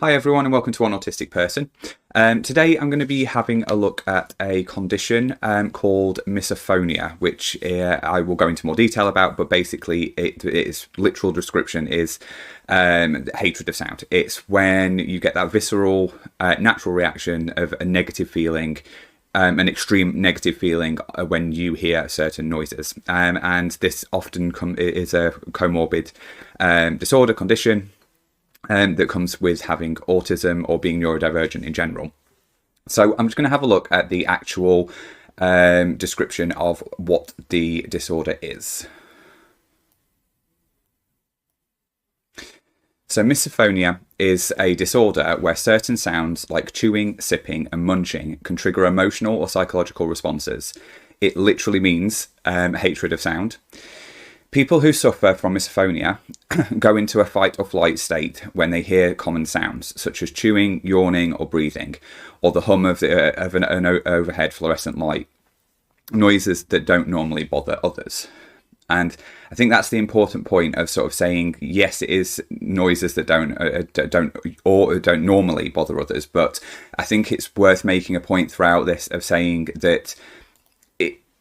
Hi everyone and welcome to One Autistic Person. Today I'm going to be having a look at a condition called misophonia, which I will go into more detail about, but basically its literal description is hatred of sound. It's when you get that visceral, natural reaction of a negative feeling, an extreme negative feeling when you hear certain noises. And this often is a comorbid disorder condition that comes with having autism or being neurodivergent in general. So I'm just going to have a look at the actual description of what the disorder is. So misophonia is a disorder where certain sounds like chewing, sipping and munching can trigger emotional or psychological responses. It literally means hatred of sound. People who suffer from misophonia go into a fight or flight state when they hear common sounds, such as chewing, yawning, or breathing, or the hum of an overhead fluorescent light, noises that don't normally bother others. And I think that's the important point of sort of saying, yes, it is noises that don't normally bother others, but I think it's worth making a point throughout this of saying that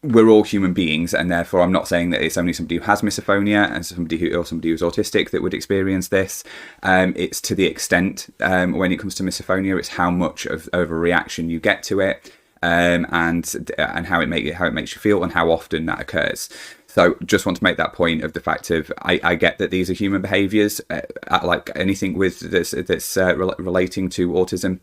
we're all human beings, and therefore I'm not saying that it's only somebody who has misophonia and somebody who's autistic that would experience this. It's to the extent when it comes to misophonia, it's how much of a reaction you get to it, and how it makes you feel and how often that occurs. So just want to make that point of the fact of I get that these are human behaviours, like anything with this relating to autism.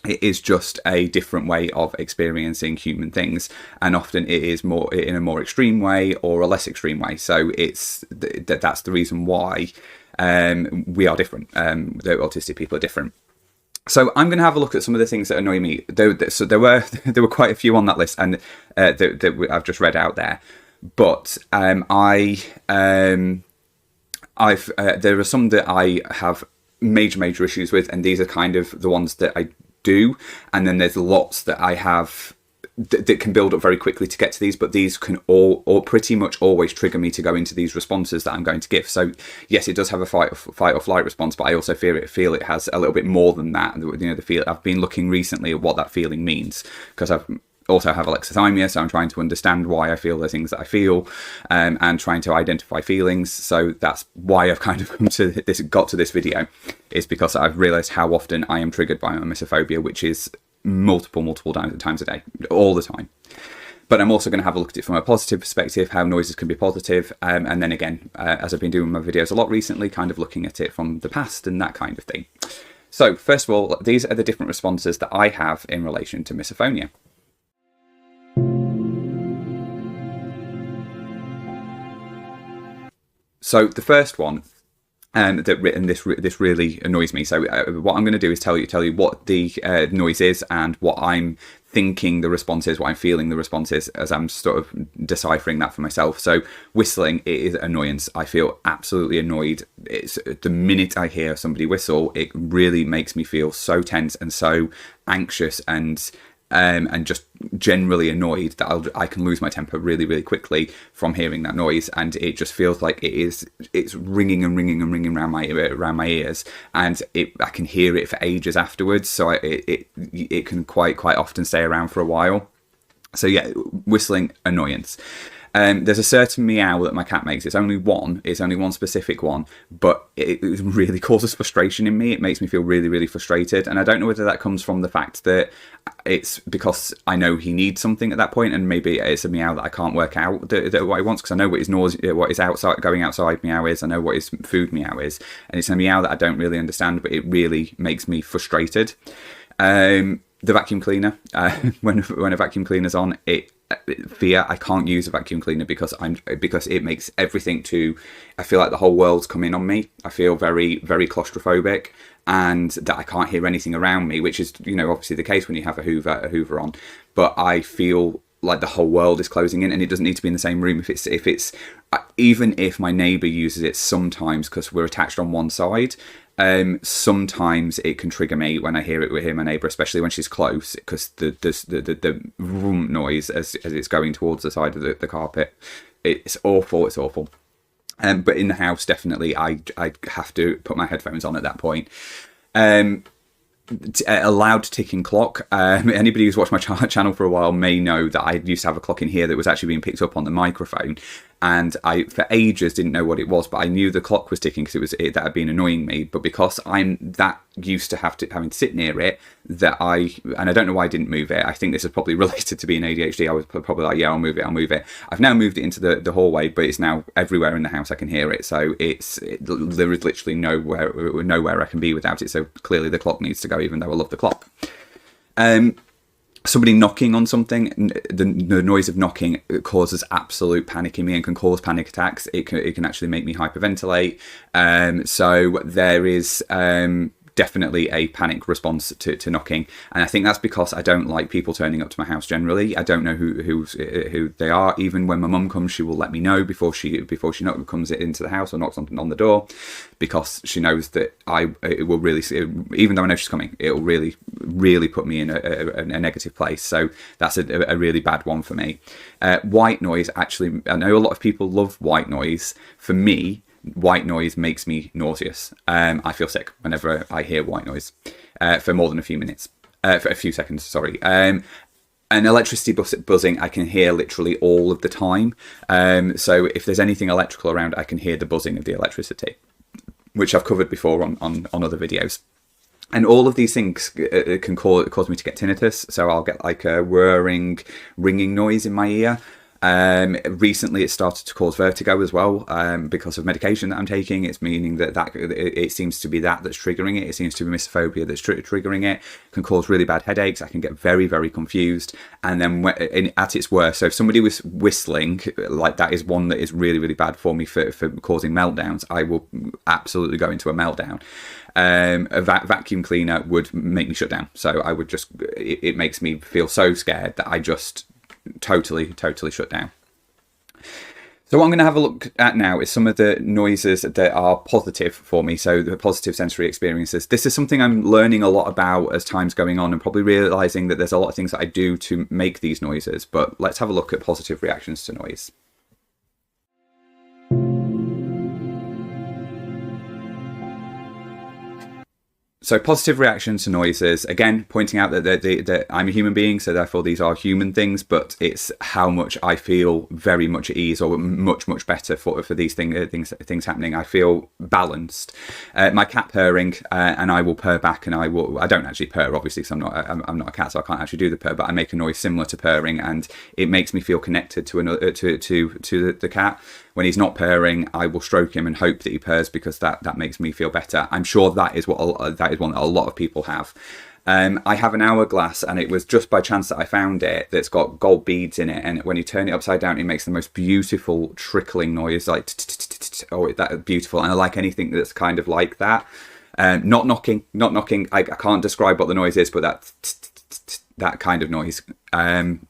It is just a different way of experiencing human things, and often it is more in a more extreme way or a less extreme way. So that's the reason why we are different. The autistic people are different. So I'm going to have a look at some of the things that annoy me. So there were quite a few on that list, and that I've just read out there. But there are some that I have major issues with, and these are kind of the ones that I do, and then there's lots that I have that can build up very quickly to get to these, but these can all or pretty much always trigger me to go into these responses that I'm going to give. So yes, it does have a fight or flight response, but I also feel it has a little bit more than that. The feel. I've been looking recently at what that feeling means, because I've also have alexithymia, so I'm trying to understand why I feel the things that I feel, and trying to identify feelings. So that's why I've kind of got to this video, is because I've realised how often I am triggered by my misophobia, which is multiple times a day, all the time. But I'm also going to have a look at it from a positive perspective, how noises can be positive, and then again, as I've been doing my videos a lot recently, kind of looking at it from the past and that kind of thing. So first of all, these are the different responses that I have in relation to misophonia. So the first one, this really annoys me. So what I'm going to do is tell you what the noise is and what I'm thinking the response is, what I'm feeling the response is, as I'm sort of deciphering that for myself. So whistling, it is annoyance. I feel absolutely annoyed. It's the minute I hear somebody whistle, it really makes me feel so tense and so anxious and just generally annoyed that I can lose my temper really quickly from hearing that noise, and it just feels like it's ringing around my ears, and I can hear it for ages afterwards. So it can quite often stay around for a while. So yeah, whistling, annoyance. There's a certain meow that my cat makes. It's only one specific one, but it really causes frustration in me. It makes me feel really frustrated, and I don't know whether that comes from the fact that it's because I know he needs something at that point, and maybe it's a meow that I can't work out what he wants, because I know what his what his going outside meow is. I know what his food meow is, and it's a meow that I don't really understand, but it really makes me frustrated. The vacuum cleaner, when a vacuum cleaner's on, fear. I can't use a vacuum cleaner because it makes everything I feel like the whole world's coming on me. I feel very claustrophobic, and that I can't hear anything around me, which is obviously the case when you have a Hoover on. But I feel like the whole world is closing in, and it doesn't need to be in the same room. If it's even if my neighbour uses it sometimes, because we're attached on one side, sometimes it can trigger me when I hear my neighbour, especially when she's close, because the vroom noise as it's going towards the side of the carpet, it's awful. But in the house, definitely, I have to put my headphones on at that point. A loud ticking clock. Anybody who's watched my channel for a while may know that I used to have a clock in here that was actually being picked up on the microphone, and I for ages didn't know what it was, but I knew the clock was ticking because that had been annoying me. But because I'm that used to having to sit near it, and I don't know why I didn't move it. I think this is probably related to being ADHD. I was probably like, yeah, I'll move it. I've now moved it into the hallway, but it's now everywhere in the house. I can hear it, so there is literally nowhere I can be without it. So clearly the clock needs to go, even though I love the clock. Somebody knocking on something, the noise of knocking causes absolute panic in me and can cause panic attacks. It can actually make me hyperventilate. So there is definitely a panic response to knocking, and I think that's because I don't like people turning up to my house generally. I don't know who they are. Even when my mum comes, she will let me know before she comes into the house or knocks on the door, because she knows that it will really, even though I know she's coming, it will really put me in a negative place. So that's a really bad one for me. White noise, actually, I know a lot of people love white noise. For me, white noise makes me nauseous. I feel sick whenever I hear white noise for more than a few seconds. Sorry. And electricity buzzing, I can hear literally all of the time. So if there's anything electrical around, I can hear the buzzing of the electricity, which I've covered before on other videos. And all of these things can cause me to get tinnitus. So I'll get like a whirring, ringing noise in my ear. Recently it started to cause vertigo as well, because of medication that I'm taking. It's meaning that it seems to be that's triggering it. It seems to be misophonia that's triggering it. Can cause really bad headaches. I can get very, very confused. And then at its worst, so if somebody was whistling, like that is one that is really, really bad for me for causing meltdowns. I will absolutely go into a meltdown. A vacuum cleaner would make me shut down. So I would it makes me feel so scared that I just totally shut down. So what I'm going to have a look at now is some of the noises that are positive for me, so the positive sensory experiences. This is something I'm learning a lot about as time's going on, and probably realizing that there's a lot of things that I do to make these noises, but let's have a look at positive reactions to noise. So positive reactions to noises, again, pointing out that I'm a human being, so therefore these are human things, but it's how much I feel very much at ease, or much better for these things happening. I feel balanced. My cat purring, and I will purr back, and I don't actually purr, obviously, because I'm not a cat, so I can't actually do the purr, but I make a noise similar to purring, and it makes me feel connected to the cat. When he's not purring, I will stroke him and hope that he purrs, because that makes me feel better. I'm sure that is one that a lot of people have. I have an hourglass, and it was just by chance that I found it, that's got gold beads in it, and when you turn it upside down, it makes the most beautiful trickling noise, like oh, that's beautiful. And I like anything that's kind of like that. Not knocking. I can't describe what the noise is, but that kind of noise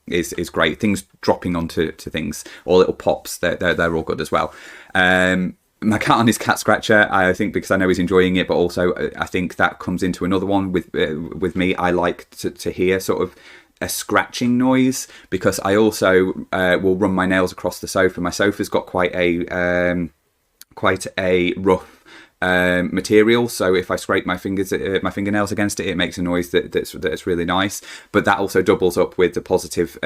is great. Things dropping onto things, or little pops, they're all good as well. My cat on his cat scratcher, I think, because I know he's enjoying it, but also I think that comes into another one with me. I like to hear sort of a scratching noise, because I also will run my nails across the sofa. My sofa's got quite a rough material, so if I scrape my fingernails against it, it makes a noise that's really nice. But that also doubles up with a positive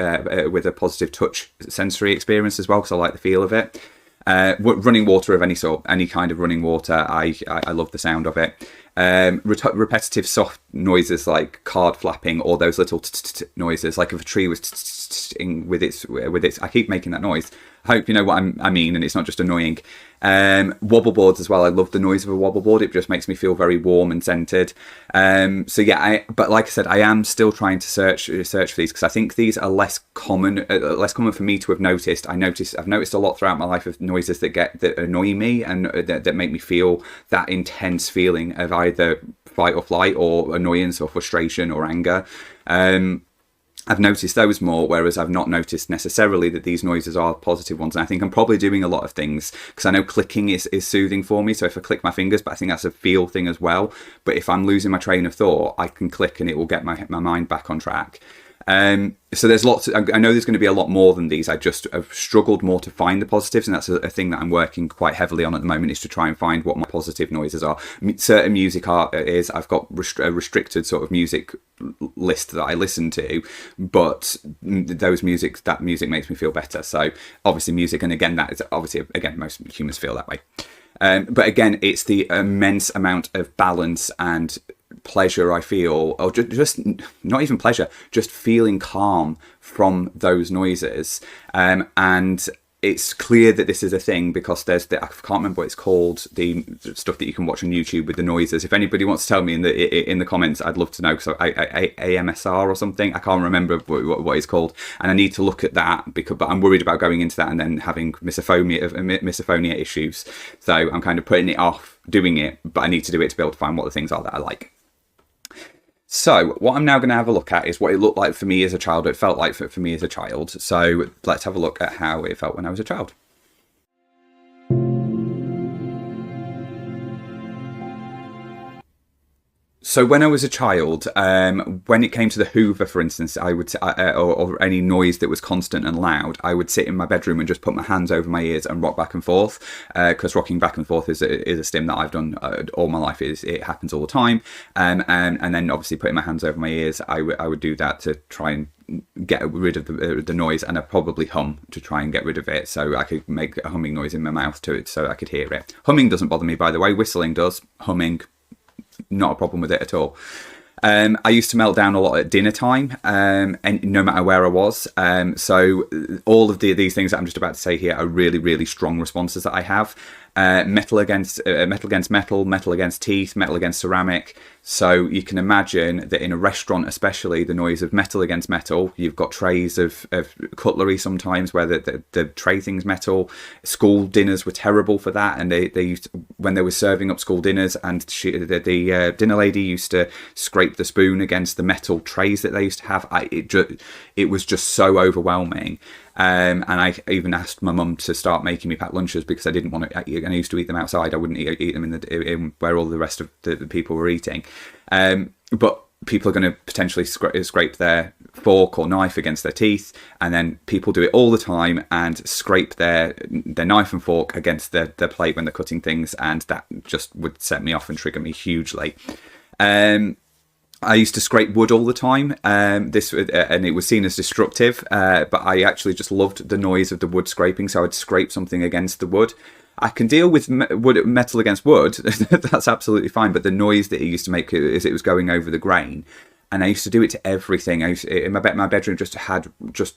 touch sensory experience as well, because I like the feel of it. Running water of any sort, any kind of running water, I love the sound of it. Repetitive soft noises like card flapping, or those little noises, like if a tree was with its. I keep making that noise. I hope you know what I mean, and it's not just annoying. Wobble boards as well. I love the noise of a wobble board. It just makes me feel very warm and centered. So yeah, but like I said, I am still trying to search for these, because I think these are less common for me to have noticed. I've noticed a lot throughout my life of noises that annoy me, and that make me feel that intense feeling of either fight or flight, or annoyance, or frustration, or anger. I've noticed those more, whereas I've not noticed necessarily that these noises are positive ones. And I think I'm probably doing a lot of things, because I know clicking is soothing for me. So if I click my fingers, but I think that's a feel thing as well. But if I'm losing my train of thought, I can click and it will get my mind back on track. So there's lots. I know there's going to be a lot more than these. I've struggled more to find the positives, and that's a thing that I'm working quite heavily on at the moment, is to try and find what my positive noises are. Certain music I've got a restricted sort of music list that I listen to, but that music makes me feel better. So obviously music, and again, that is obviously, again, most humans feel that way. But again, it's the immense amount of balance and pleasure I feel, or just not even pleasure, just feeling calm from those noises. And it's clear that this is a thing because I can't remember what it's called, the stuff that you can watch on YouTube with the noises. If anybody wants to tell me in the comments, I'd love to know, because AMSR or something, I can't remember what it's called, and I need to look at that, but I'm worried about going into that and then having misophonia issues. So I'm kind of putting it off doing it, but I need to do it to be able to find what the things are that I like. So what I'm now going to have a look at is what it looked like for me as a child, it felt like for me as a child. So let's have a look at how it felt when I was a child. So when I was a child, when it came to the Hoover, for instance, I would, or any noise that was constant and loud, I would sit in my bedroom and just put my hands over my ears and rock back and forth, because rocking back and forth is a stim that I've done all my life. It happens all the time, and then obviously putting my hands over my ears, I would do that to try and get rid of the noise, and I'd probably hum to try and get rid of it, so I could make a humming noise in my mouth to it so I could hear it. Humming doesn't bother me, by the way. Whistling does. Humming, not a problem with it at all. I used to melt down a lot at dinner time, and no matter where I was. So all of these things that I'm just about to say here are really, really strong responses that I have. Metal against metal, metal against teeth, metal against ceramic. So you can imagine that in a restaurant, especially, the noise of metal against metal. You've got trays of cutlery sometimes where the tray thing's metal. School dinners were terrible for that, and they used to, when they were serving up school dinners, and the dinner lady used to scrape the spoon against the metal trays that they used to have. It was just so overwhelming. And I even asked my mum to start making me pack lunches because I didn't want to. And I used to eat them outside. I wouldn't eat them in where all the rest of the people were eating. But people are going to potentially scrape their fork or knife against their teeth, and then people do it all the time and scrape their knife and fork against their plate when they're cutting things, and that just would set me off and trigger me hugely. I used to scrape wood all the time, and it was seen as destructive, but I actually just loved the noise of the wood scraping, so I'd scrape something against the wood. I can deal with metal against wood, that's absolutely fine, but the noise that it used to make as it was going over the grain, and I used to do it to everything. My bedroom just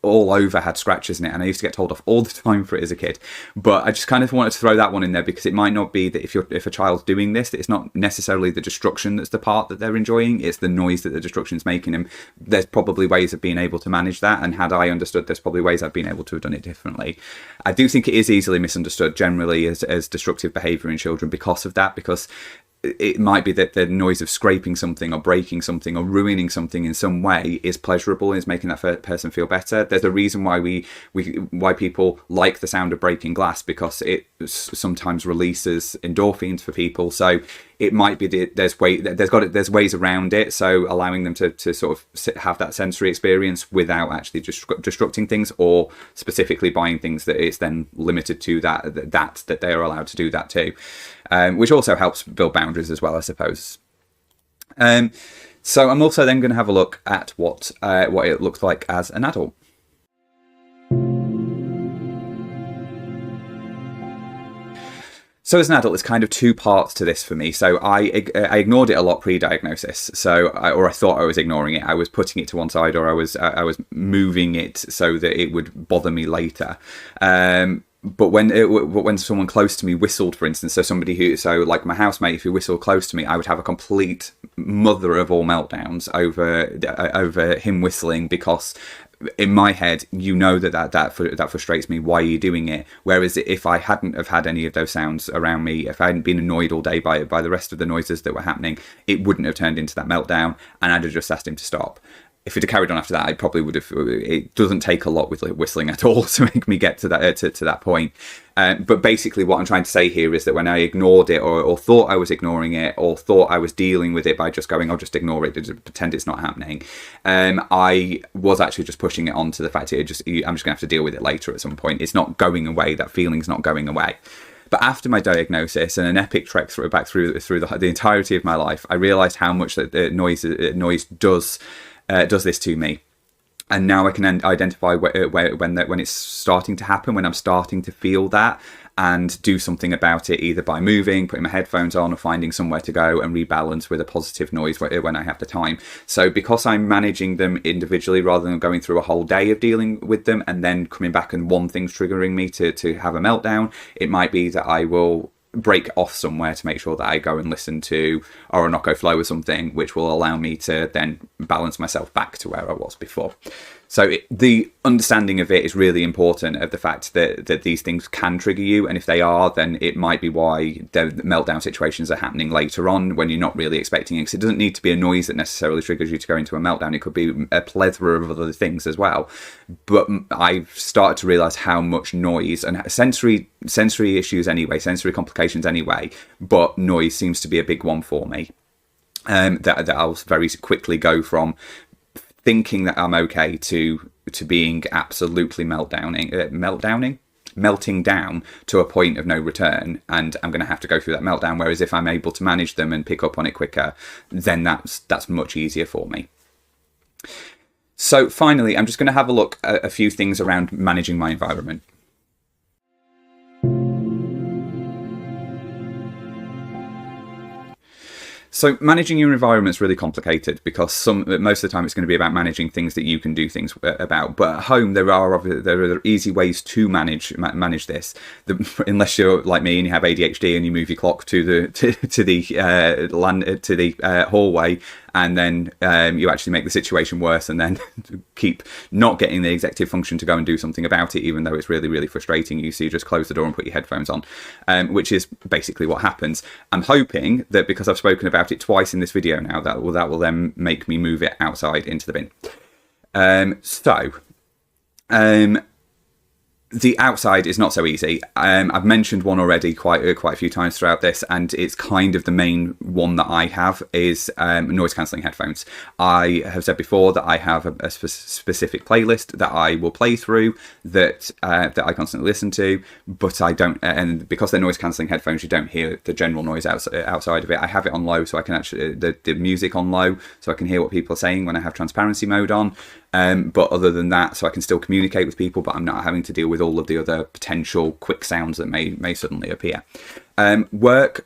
all over had scratches in it, and I used to get told off all the time for it as a kid. But I just kind of wanted to throw that one in there, because it might not be that if a child's doing this, that it's not necessarily the destruction that's the part that they're enjoying, it's the noise that the destruction's making them. There's probably ways of being able to manage that, and had I understood, there's probably ways I've been able to have done it differently. I do think it is easily misunderstood generally as destructive behaviour in children because of that, because it might be that the noise of scraping something or breaking something or ruining something in some way is pleasurable and is making that person feel better. There's a reason why why people like the sound of breaking glass, because it sometimes releases endorphins for people. So it might be that there's ways around it. So allowing them to sort of have that sensory experience without actually destructing things, or specifically buying things that it's then limited to that they are allowed to do that too. Which also helps build boundaries as well, I suppose. So I'm also then going to have a look at what it looks like as an adult. So as an adult, there's kind of two parts to this for me. So I ignored it a lot pre-diagnosis. Or I thought I was ignoring it. I was putting it to one side, or I was moving it so that it would bother me later. But when someone close to me whistled, for instance, like my housemate, if he whistled close to me, I would have a complete mother of all meltdowns over him whistling, because in my head, that frustrates me. Why are you doing it? Whereas if I hadn't have had any of those sounds around me, if I hadn't been annoyed all day by the rest of the noises that were happening, it wouldn't have turned into that meltdown, and I'd have just asked him to stop. if it had carried on after that, I probably would have. It doesn't take a lot with whistling at all to make me get to that to that point. But basically, what I'm trying to say here is that when I ignored it, or thought I was ignoring it, or thought I was dealing with it by just going, "I'll just ignore it, just pretend it's not happening," I was actually just pushing it on to the fact that I'm just going to have to deal with it later at some point. It's not going away. That feeling's not going away. But after my diagnosis and an epic trek through the entirety of my life, I realised how much that noise does this to me. And now I can identify when it's starting to happen, when I'm starting to feel that, and do something about it, either by moving, putting my headphones on, or finding somewhere to go and rebalance with a positive noise when I have the time. So because I'm managing them individually rather than going through a whole day of dealing with them and then coming back and one thing's triggering me to have a meltdown, it might be that I will break off somewhere to make sure that I go and listen to Orinoco Flow or something, which will allow me to then balance myself back to where I was before. So the understanding of it is really important, of the fact that these things can trigger you, and if they are, then it might be why the meltdown situations are happening later on when you're not really expecting it. Because it doesn't need to be a noise that necessarily triggers you to go into a meltdown. It could be a plethora of other things as well. But I've started to realise how much noise and sensory issues anyway, sensory complications anyway, but noise seems to be a big one for me. That I'll very quickly go from thinking that I'm okay to being absolutely melting down to a point of no return, and I'm going to have to go through that meltdown. Whereas if I'm able to manage them and pick up on it quicker, then that's much easier for me. So finally, I'm just going to have a look at a few things around managing my environment. So managing your environment is really complicated, because most of the time it's going to be about managing things that you can do things about. But at home, there are easy ways to manage this. Unless you're like me and you have ADHD and you move your clock to the hallway, and then you actually make the situation worse, and then keep not getting the executive function to go and do something about it, even though it's really, really frustrating you. So you just close the door and put your headphones on, which is basically what happens. I'm hoping that because I've spoken about it twice in this video now, that will then make me move it outside into the bin. The outside is not so easy. I've mentioned one already quite a few times throughout this, and it's kind of the main one that I have is noise cancelling headphones. I have said before that I have a specific playlist that I will play through that I constantly listen to, but I don't. And because they're noise cancelling headphones, you don't hear the general noise outside of it. I have it on low, so I can actually the music on low, so I can hear what people are saying when I have transparency mode on. But other than that, so I can still communicate with people, but I'm not having to deal with all of the other potential quick sounds that may suddenly appear. What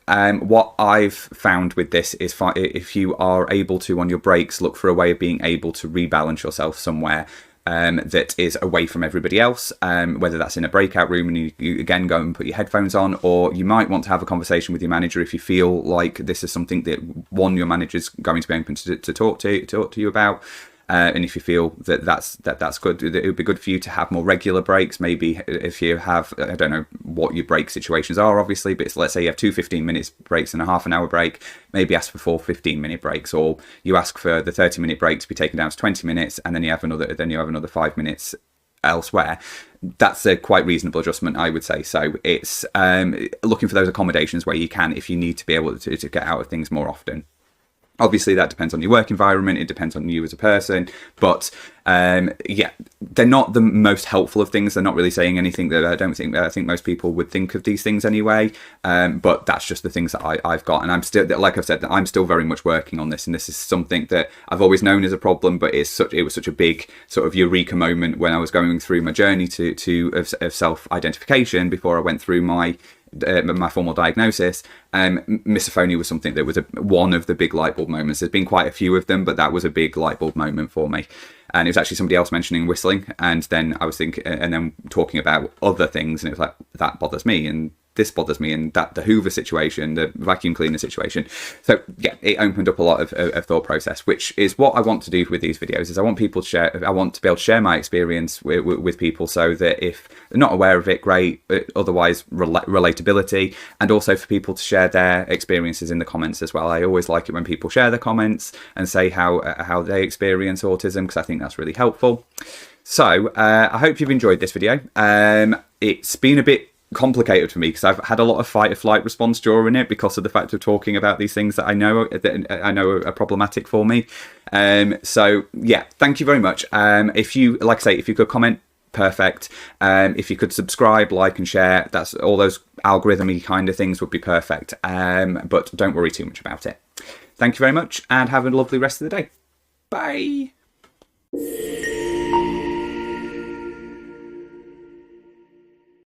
I've found with this is if you are able to, on your breaks, look for a way of being able to rebalance yourself somewhere that is away from everybody else, whether that's in a breakout room and you again go and put your headphones on, or you might want to have a conversation with your manager if you feel like this is something that your manager's going to be open to talk to you about. And if you feel that that's good, it would be good for you to have more regular breaks. Maybe if you have, I don't know what your break situations are, obviously, but let's say you have 2 15-minute breaks and a half an hour break, maybe ask for 4 15-minute breaks, or you ask for the 30-minute break to be taken down to 20 minutes, and then you have another 5 minutes elsewhere. That's a quite reasonable adjustment, I would say. So it's looking for those accommodations where you can, if you need to be able to get out of things more often. Obviously, that depends on your work environment. It depends on you as a person. But yeah, they're not the most helpful of things. They're not really saying anything that I think most people would think of these things anyway. But that's just the things that I've got. And I'm still, like I've said, I'm still very much working on this. And this is something that I've always known as a problem, but it was such a big sort of eureka moment when I was going through my journey of self-identification before I went through my formal diagnosis. Misophonia was something that was one of the big light bulb moments. There's been quite a few of them, but that was a big light bulb moment for me. And it was actually somebody else mentioning whistling, and then I was thinking, and then talking about other things, and it was like, that bothers me, and this bothers me, and that the Hoover situation, the vacuum cleaner situation. So yeah, it opened up a lot of thought process, which is what I want to do with these videos. Is I want people to share. I want to be able to share my experience with people, so that if they're not aware of it, great. Otherwise, relatability, and also for people to share their experiences in the comments as well. I always like it when people share their comments and say how they experience autism, because I think that's really helpful. So I hope you've enjoyed this video. It's been a bit complicated for me because I've had a lot of fight or flight response during it, because of the fact of talking about these things that I know are problematic for me. So yeah, thank you very much. If you, like I say, if you could comment, perfect. If you could subscribe, like and share, that's all those algorithmy kind of things would be perfect. But don't worry too much about it. Thank you very much, and have a lovely rest of the day. Bye.